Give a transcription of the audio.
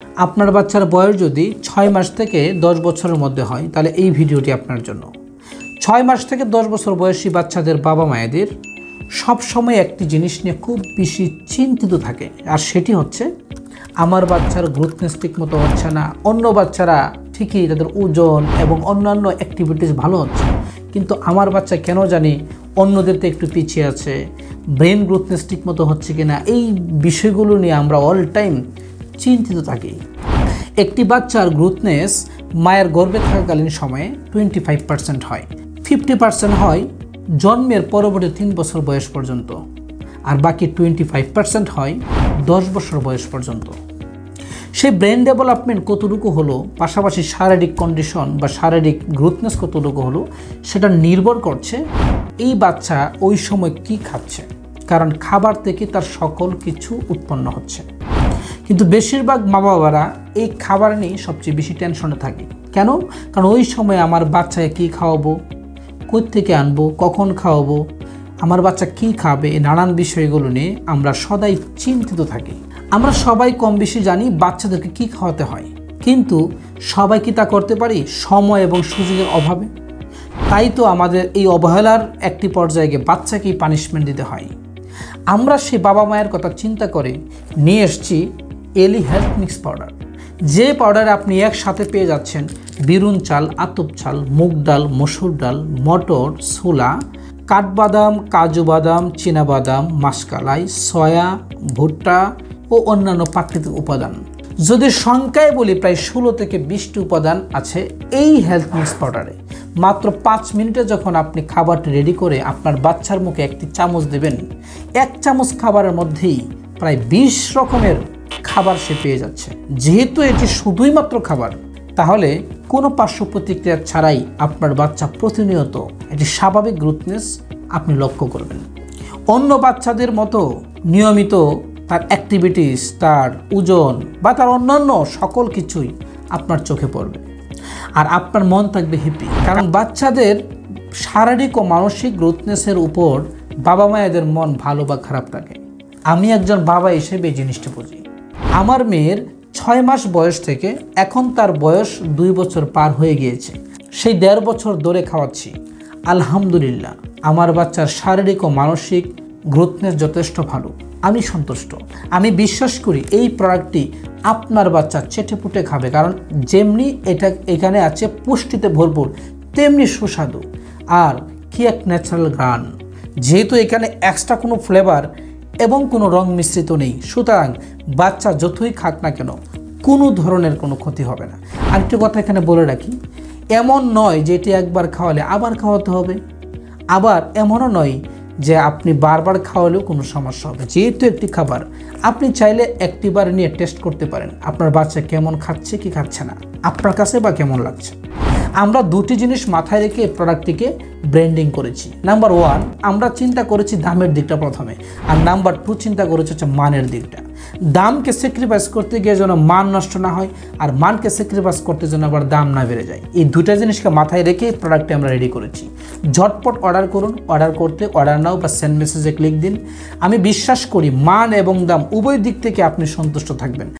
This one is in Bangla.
আপনার বাচ্চার বয়স যদি 6 মাস থেকে 10 বছরের মধ্যে হয় তাহলে এই ভিডিওটি আপনার জন্য। 6 মাস থেকে 10 বছর বয়সী বাচ্চাদের বাবা মায়েদের সব সময় একটি জিনিস নিয়ে খুব বেশি চিন্তিত থাকে, আর সেটি হচ্ছে আমার বাচ্চার গ্রোথনেস ঠিক মতো হচ্ছে না। অন্য বাচ্চারা ঠিকই তাদের ওজন এবং অন্যান্য অ্যাক্টিভিটিস ভালো হচ্ছে, কিন্তু আমার বাচ্চা কেন জানি অন্যদের তো একটু পিছিয়ে আছে, ব্রেন গ্রোথনেস ঠিক মতো হচ্ছে কিনা, এই বিষয়গুলো নিয়ে আমরা অল টাইম চিন্তিত থাকি। একটি বাচ্চার গ্রোথনেস মায়ের গর্ভে থাকাকালীন সময়ে 25% হয়, 50% হয় জন্মের পরবর্তী 3 বছর বয়স পর্যন্ত, আর বাকি 25% হয় 10 বছর বয়স পর্যন্ত। সেই ব্রেন ডেভেলপমেন্ট কতটুকু হলো, পাশাপাশি শারীরিক কন্ডিশন বা শারীরিক গ্রোথনেস কতটুকু হলো, সেটা নির্ভর করছে এই বাচ্চা ওই সময় কি খাচ্ছে, কারণ খাবার থেকে তার সকল কিছু উৎপন্ন হচ্ছে। কিন্তু বেশিরভাগ মা বাবারা এই খাবার নিয়ে সবচেয়ে বেশি টেনশনে থাকে। কেন? কারণ ওই সময় আমার বাচ্চাকে কী খাওয়াবো, কোথা থেকে আনবো, কখন খাওয়াবো, আমার বাচ্চা কী খাবে, এই নানান বিষয়গুলো নিয়ে আমরা সদাই চিন্তিত থাকি। আমরা সবাই কম বেশি জানি বাচ্চাদেরকে কী খাওয়াতে হয়, কিন্তু সবাই কি তা করতে পারি? সময় এবং সুযোগের অভাবে। তাই তো আমাদের এই অবহেলার একটি পর্যায়ে বাচ্চাকেই পানিশমেন্ট দিতে হয়। আমরা সেই বাবা মায়ের কথা চিন্তা করে নিয়ে এসেছি এলি হেলথ মিক্স পাউডার, যে পাউডারে আপনি একসাথে পেয়ে যাচ্ছেন বিরুন চাল, আতপ চাল, মুগ ডাল, মসুর ডাল, মটর, ছোলা, কাঠবাদাম, কাজু বাদাম, চীনাবাদাম, মাসকালাই, সয়া, ভুট্টা ও অন্যান্য প্রাকৃতিক উপাদান। যদি সংখ্যায় বলি প্রায় 16 থেকে 20টি উপাদান আছে এই হেলথ মিক্স পাউডারে। মাত্র 5 মিনিটে যখন আপনি খাবারটি রেডি করে আপনার বাচ্চার মুখে একটি চামচ দেবেন, 1 চামচ খাবারের মধ্যেই প্রায় 20 রকমের খাবার সে পেয়ে যাচ্ছে। যেহেতু এটি শুধুই মাত্র খাবার, তাহলে কোনো পার্শ্ব প্রতিক্রিয়া ছাড়াই আপনার বাচ্চা প্রতিনিয়ত এটি স্বাভাবিক গ্রোথনেস আপনি লক্ষ্য করবেন। অন্য বাচ্চাদের মতো নিয়মিত তার অ্যাক্টিভিটিস, তার ওজন বা তার অন্যান্য সকল কিছুই আপনার চোখে পড়বে, আর আপনার মন থাকবে হ্যাপি। কারণ বাচ্চাদের শারীরিক ও মানসিক গ্রোথনেসের উপর বাবা মায়েদের মন ভালো বা খারাপ থাকে। আমি একজন বাবা হিসেবে এই জিনিসটা বুঝি। আমার মেয়ের 6 মাস বয়স থেকে এখন তার বয়স 2 বছর পার হয়ে গিয়েছে, সেই 1.5 বছর ধরে খাওয়াচ্ছি। আলহামদুলিল্লাহ, আমার বাচ্চার শারীরিক ও মানসিক গ্রোথনেস যথেষ্ট ভালো। আমি সন্তুষ্ট। আমি বিশ্বাস করি এই প্রোডাক্টটি আপনার বাচ্চা চেটেপুটে খাবে, কারণ যেমনি এখানে আছে পুষ্টিতে ভরপুর, তেমনি সুস্বাদু আর কি এক ন্যাচারাল গ্রান। যেহেতু এখানে এক্সট্রা কোনো ফ্লেভার এবং কোনো রং মিশ্রিত নেই, সুতরাং বাচ্চা যতই খাক না কেন কোনো ধরনের কোনো ক্ষতি হবে না। আরেকটি কথা এখানে বলে রাখি, এমন নয় যে এটি একবার খাওয়ালে আবার খাওয়াতে হবে, আবার এমনও নয় যে আপনি বারবার খাওয়ালেও কোনো সমস্যা হবে। যেহেতু একটি খাবার, আপনি চাইলে একটিবার নিয়ে টেস্ট করতে পারেন আপনার বাচ্চা কেমন খাচ্ছে কি খাচ্ছে না, আপনার কাছে বা কেমন লাগছে। আমরা দুটি জিনিস মাথায় রেখে প্রোডাক্টটিকে ব্র্যান্ডিং করেছি। নাম্বার 1, আমরা চিন্তা করেছি দামের দিকটা প্রথমে, আর নাম্বার 2 চিন্তা করেছি হচ্ছে মানের দিকটা। দামকে স্যাক্রিফাইস করতে গিয়ে যেন মান নষ্ট না হয়, আর মানকে স্যাক্রিফাইস করতে যেন আবার দাম না বেড়ে যায়। এই দুটা জিনিসকে মাথায় রেখে প্রোডাক্টটি আমরা রেডি করেছি। ঝটপট অর্ডার করুন। অর্ডার করতে অর্ডার নাও বা সেন্ড মেসেজে ক্লিক দিন। আমি বিশ্বাস করি মান এবং দাম উভয় দিক থেকে আপনি সন্তুষ্ট থাকবেন।